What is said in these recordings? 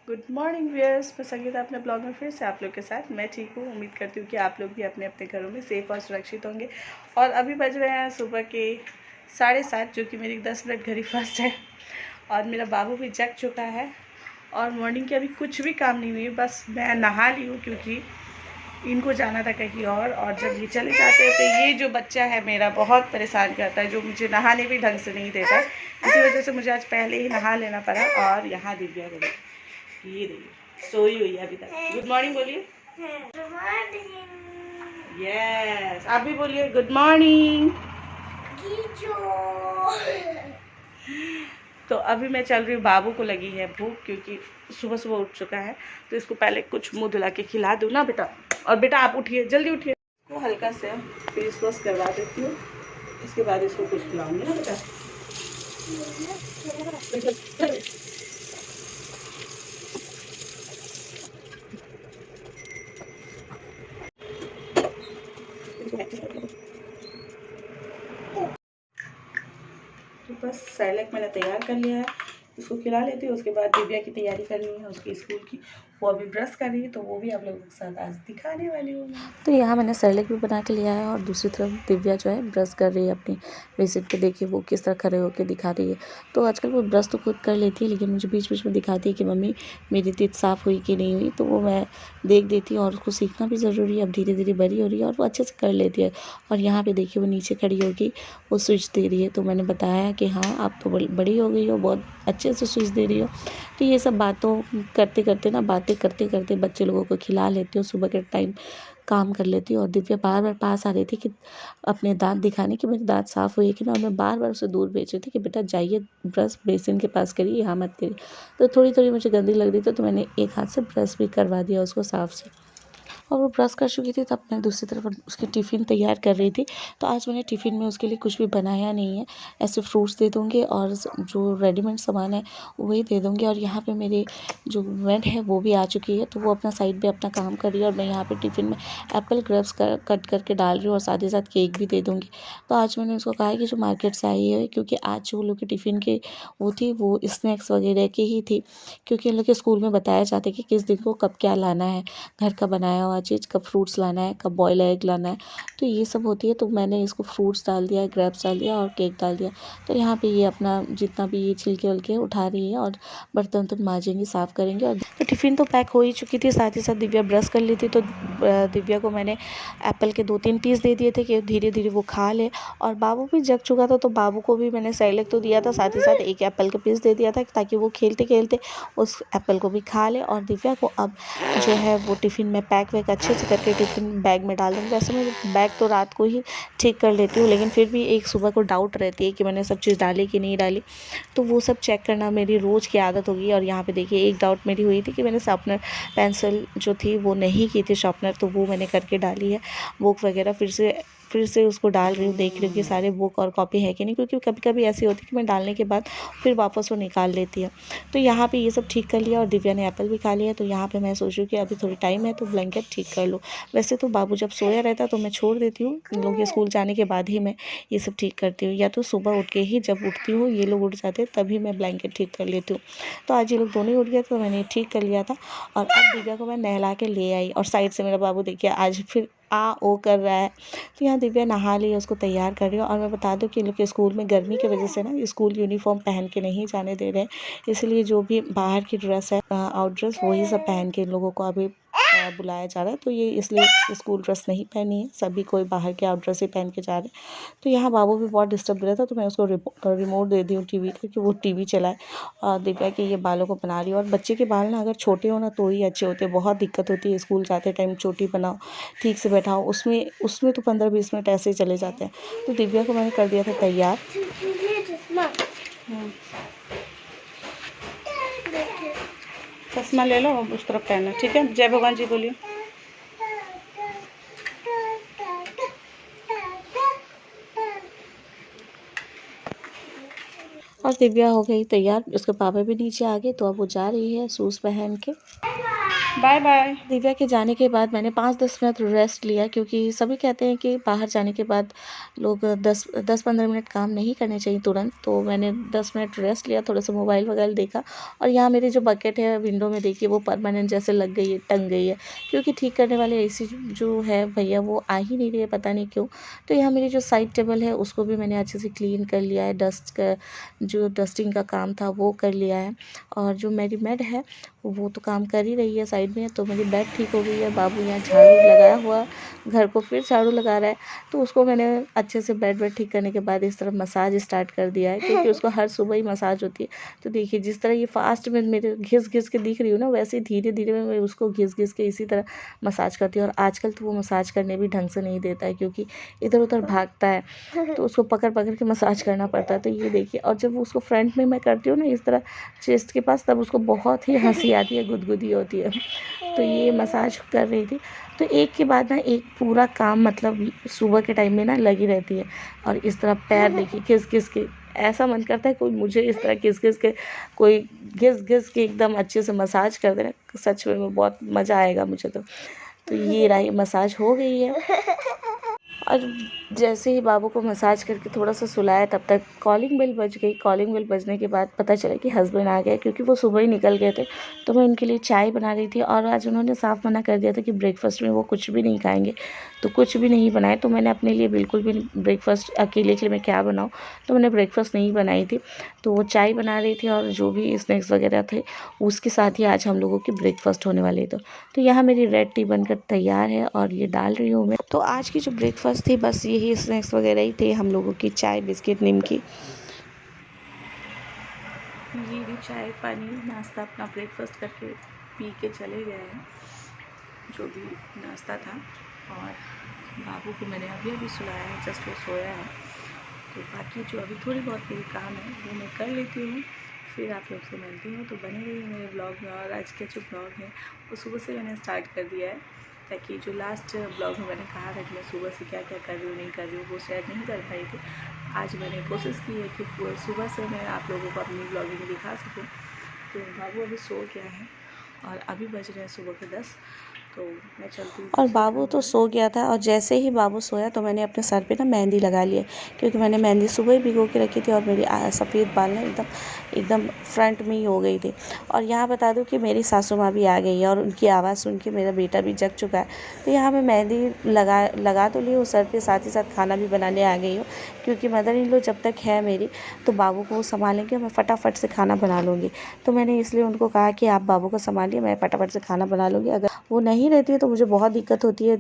Good morning viewers, मैं संगीता अपने blog में फिर से आप लोग के साथ। मैं ठीक हूँ। उम्मीद करती हूँ कि आप लोग भी अपने अपने घरों में सेफ़ और सुरक्षित होंगे। और अभी बज रहे हैं सुबह के 7:30, जो कि मेरी 10 मिनट घड़ी फास्ट है। और मेरा बाबू भी जग चुका है और मॉर्निंग के अभी कुछ भी काम नहीं हुई, बस मैं नहा ली हूँ क्योंकि इनको जाना था कहीं और जब ये चले जाते हैं तो ये जो बच्चा है मेरा बहुत परेशान करता है, जो मुझे नहाने भी ढंग से नहीं देता। इसी वजह से मुझे आज पहले ही नहा लेना पड़ा। और यहाँ दिव्या को ये देखिए सोई हुई है अभी तक। गुड मॉर्निंग बोलिए। यस, आप भी बोलिए गुड मॉर्निंग। तो अभी मैं चल रही हूँ, बाबू को लगी है भूख क्योंकि सुबह सुबह उठ चुका है, तो इसको पहले कुछ मुंह धुला के खिला दूँ ना बेटा। और बेटा आप उठिए, जल्दी उठिए। इसको हल्का से फेस वॉश करवा देती हूँ, इसके बाद इसको कुछ खिलाऊंगी ना बेटा। तो बस सैलेड मैंने तैयार कर लिया है, इसको खिला लेती हूँ। उसके बाद दिव्या की तैयारी करनी है उसकी स्कूल की। वो अभी ब्रश कर रही है, तो वो भी आप लोगों के साथ आज दिखाने वाली हूँ। तो यहाँ मैंने सैलेड भी बना के लिया है और दूसरी तरफ दिव्या जो है ब्रश कर रही है अपनी बेसिन पे। देखिए वो किस तरह खड़े होकर दिखा रही है। तो आजकल वो ब्रश तो खुद कर लेती है, लेकिन मुझे बीच बीच में दिखाती है कि मम्मी मेरी टीथ साफ़ हुई कि नहीं हुई। तो वो मैं देख देती हूँ और उसको सीखना भी ज़रूरी है। अब धीरे धीरे बड़ी हो रही है और वो अच्छे से कर लेती है। और यहाँ पर देखिए वो नीचे खड़ी होगी, वो स्विच दे रही है। तो मैंने बताया कि हाँ आप तो बड़ी हो गई हो, बहुत अच्छे से स्विच दे रही हो। तो ये सब बातों बातें करते करते बच्चे लोगों को खिला लेती हूँ। सुबह के टाइम काम कर लेती हूँ। और दिव्या बार बार पास आ रही थी कि अपने दांत दिखाने कि मेरे दांत साफ़ हुए कि ना। और मैं बार बार उसे दूर भेज रही थी कि बेटा जाइए ब्रश बेसिन के पास करिए, यहाँ मत करिए। तो थोड़ी थोड़ी मुझे गंदी लग रही थी, तो मैंने एक हाथ से ब्रश भी करवा दिया उसको साफ़ से। और वो ब्रश कर चुकी थी, तब मैं दूसरी तरफ उसकी टिफ़िन तैयार कर रही थी। तो आज मैंने टिफ़िन में उसके लिए कुछ भी बनाया नहीं है, ऐसे फ्रूट्स दे दूँगी और जो रेडीमेड सामान है वही दे दूँगी। और यहाँ पे मेरी जो मेड है वो भी आ चुकी है, तो वो अपना साइड पे अपना काम कर रही है और मैं यहाँ पे टिफ़िन में एप्पल ग्रेप्स कट करके डाल रही हूँ और साथ ही साथ केक भी दे दूँगी। तो आज मैंने उसको कहा है कि जो मार्केट से आई है, क्योंकि आज जो लोग की टिफ़िन की वो स्नैक्स वगैरह की ही थी, क्योंकि इन लोग के स्कूल में बताया जाता है कि किस दिन को कब क्या लाना है, घर का बनाया हुआ चीज़, कब फ्रूट्स लाना है, कब बॉयल एग लाना है। तो ये सब होती है। तो मैंने इसको फ्रूट्स डाल दिया, ग्रेप्स डाल दिया और केक डाल दिया। तो यहाँ पे ये अपना जितना भी ये छिलके वलके उठा रही है और बर्तन तो मांजेंगी, साफ़ करेंगे। और तो टिफ़िन तो पैक हो ही चुकी थी, साथ ही साथ दिव्या ब्रश कर ली थी। तो दिव्या को मैंने एप्पल के 2-3 पीस दे दिए थे कि धीरे धीरे वो खा ले। और बाबू भी जग चुका था, तो बाबू को भी मैंने सेरेलैक तो दिया था, साथ ही साथ एक एप्पल का पीस दे दिया था ताकि वो खेलते खेलते उस एप्पल को भी खा ले। और दिव्या को अब जो है वो टिफ़िन में पैक वैक अच्छे से करके टिफ़िन बैग में डाल दूँगी। वैसे मैं बैग तो रात को ही ठीक कर लेती हूँ, लेकिन फिर भी एक सुबह को डाउट रहती है कि मैंने सब चीज़ डाली कि नहीं डाली। तो वो सब चेक करना मेरी रोज़ की आदत होगी। और यहाँ पे देखिए एक डाउट मेरी हुई थी कि मैंने शार्पनर पेंसिल जो थी वो नहीं की थी शार्पनर, तो वो मैंने करके डाली है। बुक वगैरह फिर से उसको डाल रही हूँ, देख रही हूँ कि सारे बुक और कॉपी है कि नहीं, क्योंकि कभी कभी ऐसी होती है कि मैं डालने के बाद फिर वापस वो निकाल लेती है। तो यहाँ पे ये सब ठीक कर लिया और दिव्या ने एप्पल भी खा लिया। तो यहाँ पे मैं सोच रही हूँ कि अभी थोड़ी टाइम है तो ब्लैंकेट ठीक कर लूँ। वैसे तो बाबू जब सोया रहता तो मैं छोड़ देती हूँ, इन लोगों के स्कूल जाने के बाद ही मैं ये सब ठीक करती हूँ, या तो सुबह उठ के ही जब उठती हूँ ये लोग उठ जाते तभी मैं ब्लैंकेट ठीक कर लेती हूँ। तो आज ये लोग दोनों ही उठ गए तो मैंने ठीक कर लिया था। और अब दिव्या को मैं नहला के ले आई और साइड से मेरा बाबू देखिए आज फिर आ ओ कर रहा है। तो यहाँ दिव्या नहा ली, उसको तैयार कर रही हूँ। और मैं बता दूँ कि इन लोग के स्कूल में गर्मी की वजह से ना स्कूल यूनिफॉर्म पहन के नहीं जाने दे रहे हैं, इसलिए जो भी बाहर की ड्रेस है आउट ड्रेस वही सब पहन के इन लोगों को अभी बुलाया जा रहा है। तो ये इसलिए स्कूल ड्रेस नहीं पहनी है, सभी कोई बाहर के आउट ड्रेस ही पहन के जा रहे हैं। तो यहाँ बाबू भी बहुत डिस्टर्ब कर रहा था, तो मैं उसको रिमोट दे दी हूँ टीवी का कि वो टीवी चलाए और दिव्या के ये बालों को बना रही है। और बच्चे के बाल ना अगर छोटे हो ना तो ही अच्छे होते हैं, बहुत दिक्कत होती है स्कूल जाते टाइम चोटी बनाओ, ठीक से बैठाओ, उसमें तो 15-20 मिनट ऐसे ही चले जाते हैं। तो दिव्या को मैंने कर दिया था तैयार। चश्मा ले लो, उस तरफ पहनना, ठीक है। जय भगवान जी बोलिए। और दिव्या हो गई तैयार, उसके पापा भी नीचे आ गए, तो अब वो जा रही है शूज़ पहन के। Bye bye. दिव्या के जाने के बाद मैंने 5-10 मिनट रेस्ट लिया, क्योंकि सभी कहते हैं कि बाहर जाने के बाद लोग 10-15 मिनट काम नहीं करने चाहिए तुरंत। तो मैंने 10 मिनट रेस्ट लिया, थोड़ा सा मोबाइल वगैरह देखा। और यहाँ मेरी जो बकेट है विंडो में देखिए वो परमानेंट जैसे लग गई है, टंग गई है, क्योंकि ठीक करने वाले एसी जो है भैया वो आ ही नहीं रही है, पता नहीं क्यों। तो यहाँ मेरी जो साइड टेबल है उसको भी मैंने अच्छे से क्लीन कर लिया है, डस्ट का जो डस्टिंग का काम था वो कर लिया है। और जो मेरी मेड है वो तो काम कर ही रही है साइड में। तो मेरी बेड ठीक हो गई है, बाबू यहाँ झाड़ू लगाया हुआ घर को फिर झाड़ू लगा रहा है। तो उसको मैंने अच्छे से बेड ठीक करने के बाद इस तरह मसाज स्टार्ट कर दिया है, क्योंकि उसको हर सुबह ही मसाज होती है। तो देखिए जिस तरह ये फास्ट में मेरे घिस घिस के दिख रही हूँ ना, वैसे ही धीरे धीरे मैं उसको घिस घिस के इसी तरह मसाज करती हूँ। और आजकल तो वो मसाज करने भी ढंग से नहीं देता है, क्योंकि इधर उधर भागता है, तो उसको पकड़ पकड़ के मसाज करना पड़ता है। तो ये देखिए, और जब उसको फ्रंट में मैं करती हूँ ना इस तरह चेस्ट के पास, तब उसको बहुत ही हंसी आती है, गुदगुदी होती है। तो ये मसाज कर रही थी। तो एक के बाद ना एक पूरा काम मतलब सुबह के टाइम में ना लगी रहती है। और इस तरह पैर देखिए घिस घिस के, ऐसा मन करता है कोई मुझे इस तरह घिस घिस के, कोई घिस घिस के एकदम अच्छे से मसाज कर दे ना, सच में बहुत मज़ा आएगा मुझे तो ये रही मसाज हो गई है। और जैसे ही बाबू को मसाज करके थोड़ा सा सुलाया, तब तक कॉलिंग बेल बज गई। कॉलिंग बेल बजने के बाद पता चला कि हस्बैंड आ गए, क्योंकि वो सुबह ही निकल गए थे। तो मैं उनके लिए चाय बना रही थी, और आज उन्होंने साफ मना कर दिया था कि ब्रेकफास्ट में वो कुछ भी नहीं खाएंगे। तो कुछ भी नहीं बनाए। तो मैंने अपने लिए बिल्कुल भी ब्रेकफास्ट, अकेले के लिए मैं क्या बनाऊँ, तो मैंने ब्रेकफास्ट नहीं बनाई थी। तो वो चाय बना रही थी, और जो भी स्नैक्स वगैरह थे उसके साथ ही आज हम लोगों की ब्रेकफास्ट होने वाली थी। तो यहाँ मेरी रेड टी बनकर तैयार है, और ये डाल रही हूँ मैं। तो आज की जो ब्रेकफास्ट थी बस यही स्नैक्स वगैरह ही थे हम लोगों की, चाय बिस्किट निमकी। ये भी चाय पानी नाश्ता अपना ब्रेकफास्ट करके पी के चले गए हैं, जो भी नाश्ता था। और बाबू को मैंने अभी अभी सुलाया है, जस्ट वो सोया है। तो बाकी जो अभी थोड़ी बहुत मेरी काम है वो मैं कर लेती हूँ, फिर आप लोग से मिलती हूँ। तो बने रहिए मेरे ब्लॉग में। और आज का जो ब्लॉग है वो सुबह से मैंने स्टार्ट कर दिया है, ताकि जो लास्ट ब्लॉग में मैंने कहा था कि मैं सुबह से क्या क्या कर रही हूँ नहीं कर रही हूँ वो शेयर नहीं कर पाई थी। आज मैंने कोशिश की है कि सुबह से मैं आप लोगों को अपनी ब्लॉगिंग दिखा सकूँ। तो बाबू अभी सो गया है, और अभी बज रहे हैं सुबह के 10। तो मैं चलती हूँ। और बाबू तो सो गया था, और जैसे ही बाबू सोया तो मैंने अपने सर पे ना मेहंदी लगा ली है, क्योंकि मैंने मेहंदी सुबह ही भिगो के रखी थी, और मेरी सफ़ेद बाल ना एकदम फ्रंट में ही हो गई थी। और यहाँ बता दूँ कि मेरी सासू माँ भी आ गई है, और उनकी आवाज़ सुन के मेरा बेटा भी जग चुका है। तो यहाँ मैं मेहंदी लगा तो ली हूँ सर पे, साथ ही साथ खाना भी बनाने आ गई हूँ, क्योंकि मदर इन लॉ जब तक है मेरी तो बाबू को संभालेंगे, मैं फटाफट से खाना बना लूँगी। तो मैंने इसलिए उनको कहा कि आप बाबू को संभालिए, मैं फटाफट से खाना बना लूँगी। अगर वो नहीं रहती है तो मुझे बहुत दिक्कत होती है।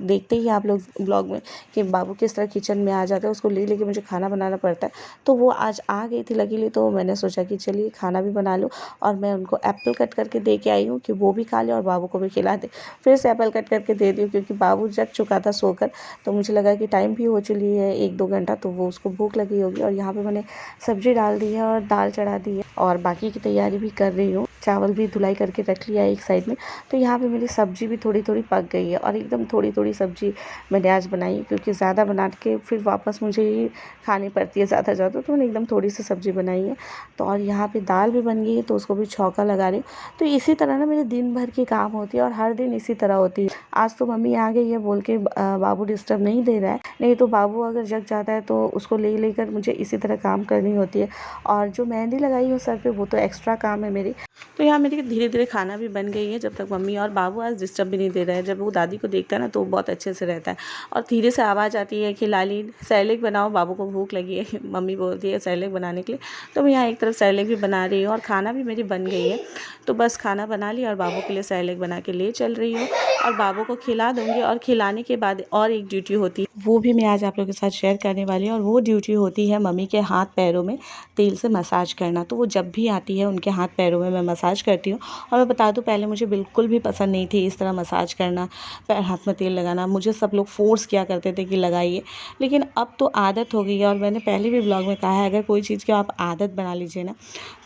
देखते ही आप लोग ब्लॉग में कि बाबू किस तरह किचन में आ जाता है, उसको ले लेके मुझे खाना बनाना पड़ता है। तो वो आज आ गई थी लकीली, तो मैंने सोचा कि चलिए खाना भी बना लूँ। और मैं उनको एप्पल कट करके दे के आई हूँ कि वो भी खा ले और बाबू को भी खिला दे। फिर से एप्पल कट करके दे दी, क्योंकि बाबू जग चुका था सोकर। तो मुझे लगा कि टाइम भी हो चुकी है 1-2 घंटा, तो वो उसको भूख लगी होगी। और यहाँ पे मैंने सब्जी डाल दी है और दाल चढ़ा दी है, और बाकी की तैयारी भी कर रही हूँ। चावल भी धुलाई करके रख लिया है एक साइड में। तो यहाँ पे मेरी सब्ज़ी भी थोड़ी थोड़ी पक गई है, और एकदम थोड़ी थोड़ी सब्ज़ी मैंने आज बनाई, क्योंकि ज़्यादा बना के फिर वापस मुझे ही खानी पड़ती है ज़्यादा तो मैंने एकदम थोड़ी सी सब्ज़ी बनाई है। तो और यहाँ पे दाल भी बन गई है, तो उसको भी छौंका लगा रही हूँ। तो इसी तरह ना मेरे दिन भर की काम होती है, और हर दिन इसी तरह होती है। आज तो मम्मी आ गई है बोल के बाबू डिस्टर्ब नहीं दे रहा है, नहीं तो बाबू अगर जग जाता है तो उसको ले लेकर मुझे इसी तरह काम करनी होती है। और जो मेहंदी लगाई हो सर पे वो तो एक्स्ट्रा काम है मेरी। तो यहाँ मेरी धीरे धीरे खाना भी बन गई है, जब तक मम्मी और बाबू आज डिस्टर्ब भी नहीं दे रहे हैं। जब वो दादी को देखता है ना तो वो बहुत अच्छे से रहता है, और धीरे से आवाज़ आती है कि लाली सैलेड बनाओ, बाबू को भूख लगी है। मम्मी बोलती है सैलेड बनाने के लिए। तो मैं यहाँ एक तरफ सैलेड भी बना रही हूँ, और खाना भी मेरी बन गई है। तो बस खाना बना लिया और बाबू के लिए सैलेड बना के ले चल रही हूँ, और बाबू को खिला दूँगी। और खिलाने के बाद और एक ड्यूटी होती है, वो भी मैं आज आप लोगों के साथ शेयर करने वाली हूँ। और वो ड्यूटी होती है मम्मी के हाथ पैरों में तेल से मसाज करना। तो वो जब भी आती है उनके हाथ पैरों में मैं मसाज करती हूँ। और मैं बता दूँ, पहले मुझे बिल्कुल भी पसंद नहीं थी इस तरह मसाज करना, पैर हाथ में तेल लगाना। मुझे सब लोग फ़ोर्स किया करते थे कि लगाइए, लेकिन अब तो आदत हो गई है। और मैंने पहले भी ब्लॉग में कहा है, अगर कोई चीज़ की आप आदत बना लीजिए ना,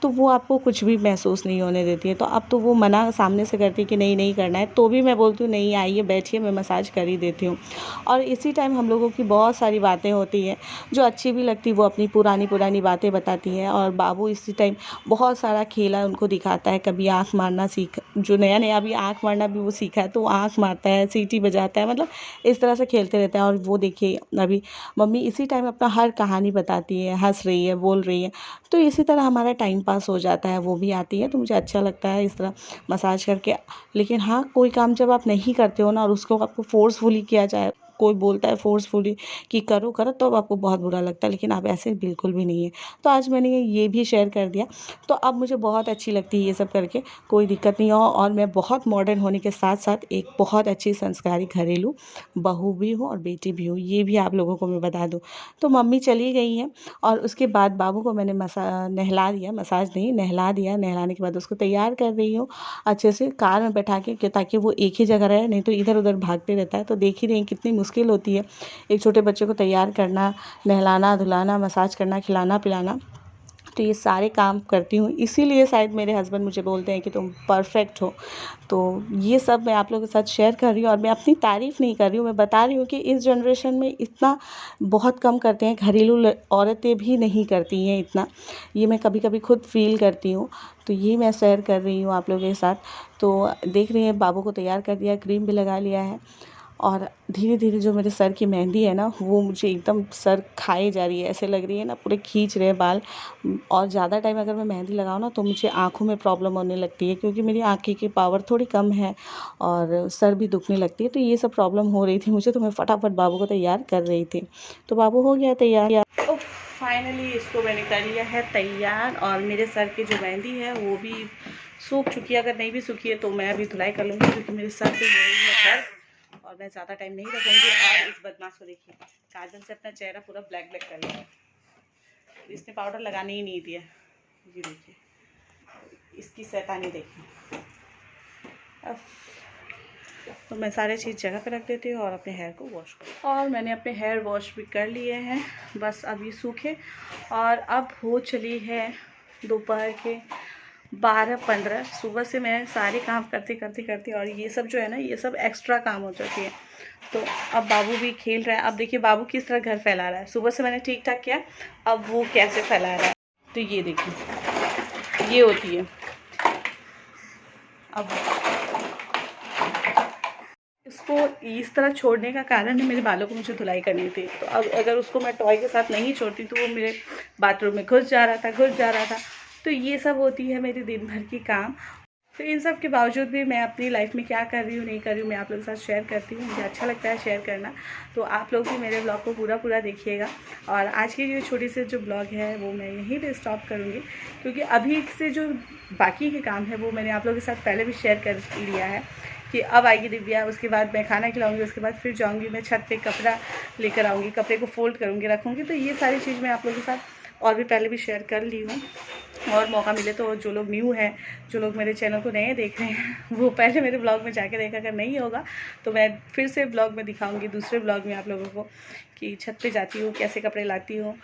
तो वो आपको कुछ भी महसूस नहीं होने देती है। तो अब तो वो मना सामने से करती है कि नहीं नहीं करना है, तो भी मैं बोलती हूँ नहीं आइए बैठिए, मैं मसाज कर ही देती हूँ। और इसी टाइम हम लोगों की बहुत सारी बातें होती हैं, जो अच्छी भी लगती वो अपनी पुरानी पुरानी बातें बताती हैं। और बाबू इसी टाइम बहुत सारा खेला उनको दिखाता है, कभी आँख मारना जो नया नया अभी आँख मारना भी वो सीखा है, तो आँख मारता है, सीटी बजाता है, मतलब इस तरह से खेलते रहता है। और वो देखिए अभी मम्मी इसी टाइम अपना हर कहानी बताती है, हंस रही है, बोल रही है, तो इसी तरह हमारा टाइम पास हो जाता है। वो भी आती है तो मुझे अच्छा लगता है इस तरह मसाज करके। लेकिन हाँ, कोई काम जब आप नहीं करते हो ना और उसको आपको फ़ोर्सफुली किया जाए, कोई बोलता है फ़ोर्सफुली कि करो करो, तो अब आपको बहुत बुरा लगता है, लेकिन आप ऐसे बिल्कुल भी नहीं है। तो आज मैंने ये भी शेयर कर दिया, तो अब मुझे बहुत अच्छी लगती है ये सब करके, कोई दिक्कत नहीं हो। और मैं बहुत मॉडर्न होने के साथ साथ एक बहुत अच्छी संस्कारी घरेलू बहू भी हूँ और बेटी भी हूँ, ये भी आप लोगों को मैं बता दूँ। तो मम्मी चली गई हैं और उसके बाद बाबू को मैंने नहला दिया, मसाज नहीं नहला दिया। नहलाने के बाद उसको तैयार कर रही हूँ अच्छे से कार में बैठा के, कि ताकि वो एक ही जगह रहे, नहीं तो इधर उधर भागते रहता है। तो देख ही रही हैं कितनी मुश्किल होती है एक छोटे बच्चे को तैयार करना, नहलाना धुलाना, मसाज करना, खिलाना पिलाना। तो ये सारे काम करती हूँ, इसीलिए शायद मेरे हस्बैंड मुझे बोलते हैं कि तुम परफेक्ट हो। तो ये सब मैं आप लोगों के साथ शेयर कर रही हूँ, और मैं अपनी तारीफ़ नहीं कर रही हूँ, मैं बता रही हूँ कि इस जनरेशन में इतना बहुत कम करते हैं, घरेलू औरतें भी नहीं करती हैं इतना। ये मैं कभी कभी खुद फील करती हूँ, तो ये मैं शेयर कर रही हूँ आप लोगों के साथ। तो देख रही हैं बाबू को तैयार कर दिया, क्रीम भी लगा लिया है, और धीरे धीरे जो मेरे सर की मेहंदी है ना, वो मुझे एकदम सर खाए जा रही है, ऐसे लग रही है ना पूरे खींच रहे हैं बाल। और ज़्यादा टाइम अगर मैं मेहंदी लगाऊँ ना तो मुझे आँखों में प्रॉब्लम होने लगती है, क्योंकि मेरी आँखें की पावर थोड़ी कम है और सर भी दुखने लगती है। तो ये सब प्रॉब्लम हो रही थी मुझे, तो मैं फटाफट बाबू को तैयार कर रही थी। तो बाबू हो गया तैयार। तो फाइनली इसको मैंने कर लिया है तैयार, और मेरे सर की जो मेहंदी है वो भी सूख चुकी है। अगर नहीं भी सूखी है तो मैं अभी धुलाई कर लूँगी, क्योंकि मेरे सर पे हो रही है दर्द और मैं ज़्यादा टाइम नहीं रखूँगी। और इस बदमाश को देखिए, काजल से अपना चेहरा पूरा ब्लैक ब्लैक कर लिया, इसने पाउडर लगाने ही नहीं दिया। ये देखिए इसकी शैतानी देखिए। अब तो मैं सारे चीज़ जगह पे रख देती हूँ और अपने हेयर को वॉश कर, और मैंने अपने हेयर वॉश भी कर लिए हैं, बस अब ये सूखे। और अब हो चली है दोपहर के 12:15। सुबह से मैं सारे काम करती और ये सब जो है ना, ये सब एक्स्ट्रा काम हो जाती है। तो अब बाबू भी खेल रहा है। अब देखिए बाबू किस तरह घर फैला रहा है, सुबह से मैंने ठीक ठाक किया, अब वो कैसे फैला रहा है। तो ये देखिए ये होती है। अब इसको इस तरह छोड़ने का कारण है, मेरे बालों को मुझे धुलाई करनी थी। तो अब अगर उसको मैं टॉय के साथ नहीं छोड़ती तो वो मेरे बाथरूम में घुस जा रहा था। तो ये सब होती है मेरी दिन भर की काम। तो इन सब के बावजूद भी मैं अपनी लाइफ में क्या कर रही हूँ नहीं कर रही हूँ, मैं आप लोगों के साथ शेयर करती हूँ। मुझे अच्छा लगता है शेयर करना, तो आप लोग भी मेरे ब्लॉग को पूरा देखिएगा। और आज की जो छोटी सी जो ब्लॉग है वो मैं यहीं पे स्टॉप करूँगी, क्योंकि अभी से जो बाकी के काम है वो मैंने आप लोगों के साथ पहले भी शेयर कर लिया है, कि अब आएगी दिव्या, उसके बाद मैं खाना खिलाऊंगी, उसके बाद फिर जाऊंगी मैं छत पे कपड़ा लेकर आऊँगी, कपड़े को फोल्ड करूँगी, रखूँगी। तो ये सारी चीज़ मैं आप लोगों के साथ और भी पहले भी शेयर कर ली हूँ। और मौका मिले तो जो लोग न्यू हैं, जो लोग मेरे चैनल को नए देख रहे हैं, वो पहले मेरे ब्लॉग में जाके देखा। अगर नहीं होगा तो मैं फिर से ब्लॉग में दिखाऊंगी, दूसरे ब्लॉग में आप लोगों को, कि छत पे जाती हूँ, कैसे कपड़े लाती हूँ,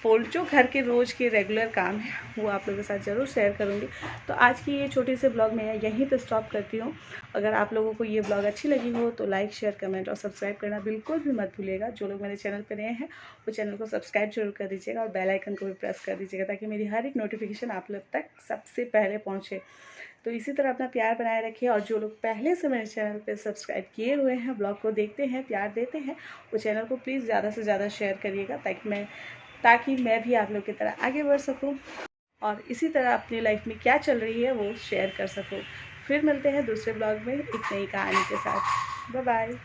फोल्ड, जो घर के रोज़ के रेगुलर काम है वो आप लोगों के साथ ज़रूर शेयर करूँगी। तो आज की ये छोटी सी ब्लॉग मैं यहीं पे स्टॉप करती हूँ। अगर आप लोगों को ये ब्लॉग अच्छी लगी हो तो लाइक शेयर कमेंट और सब्सक्राइब करना बिल्कुल भी मत भूलिएगा। जो लोग मेरे चैनल पर नए हैं वो चैनल को सब्सक्राइब जरूर कर दीजिएगा, और बेल आइकन को भी प्रेस कर दीजिएगा, ताकि मेरी हर एक नोटिफिकेशन आप लोग तक सबसे पहले पहुँचे। तो इसी तरह अपना प्यार बनाए रखिए, और जो लोग पहले से मेरे चैनल पे सब्सक्राइब किए हुए हैं, ब्लॉग को देखते हैं, प्यार देते हैं, वो चैनल को प्लीज़ ज़्यादा से ज़्यादा शेयर करिएगा, ताकि मैं भी आप लोग की तरह आगे बढ़ सकूं, और इसी तरह अपनी लाइफ में क्या चल रही है वो शेयर कर सकूं। फिर मिलते हैं दूसरे ब्लॉग में एक नई कहानी के साथ। Bye bye.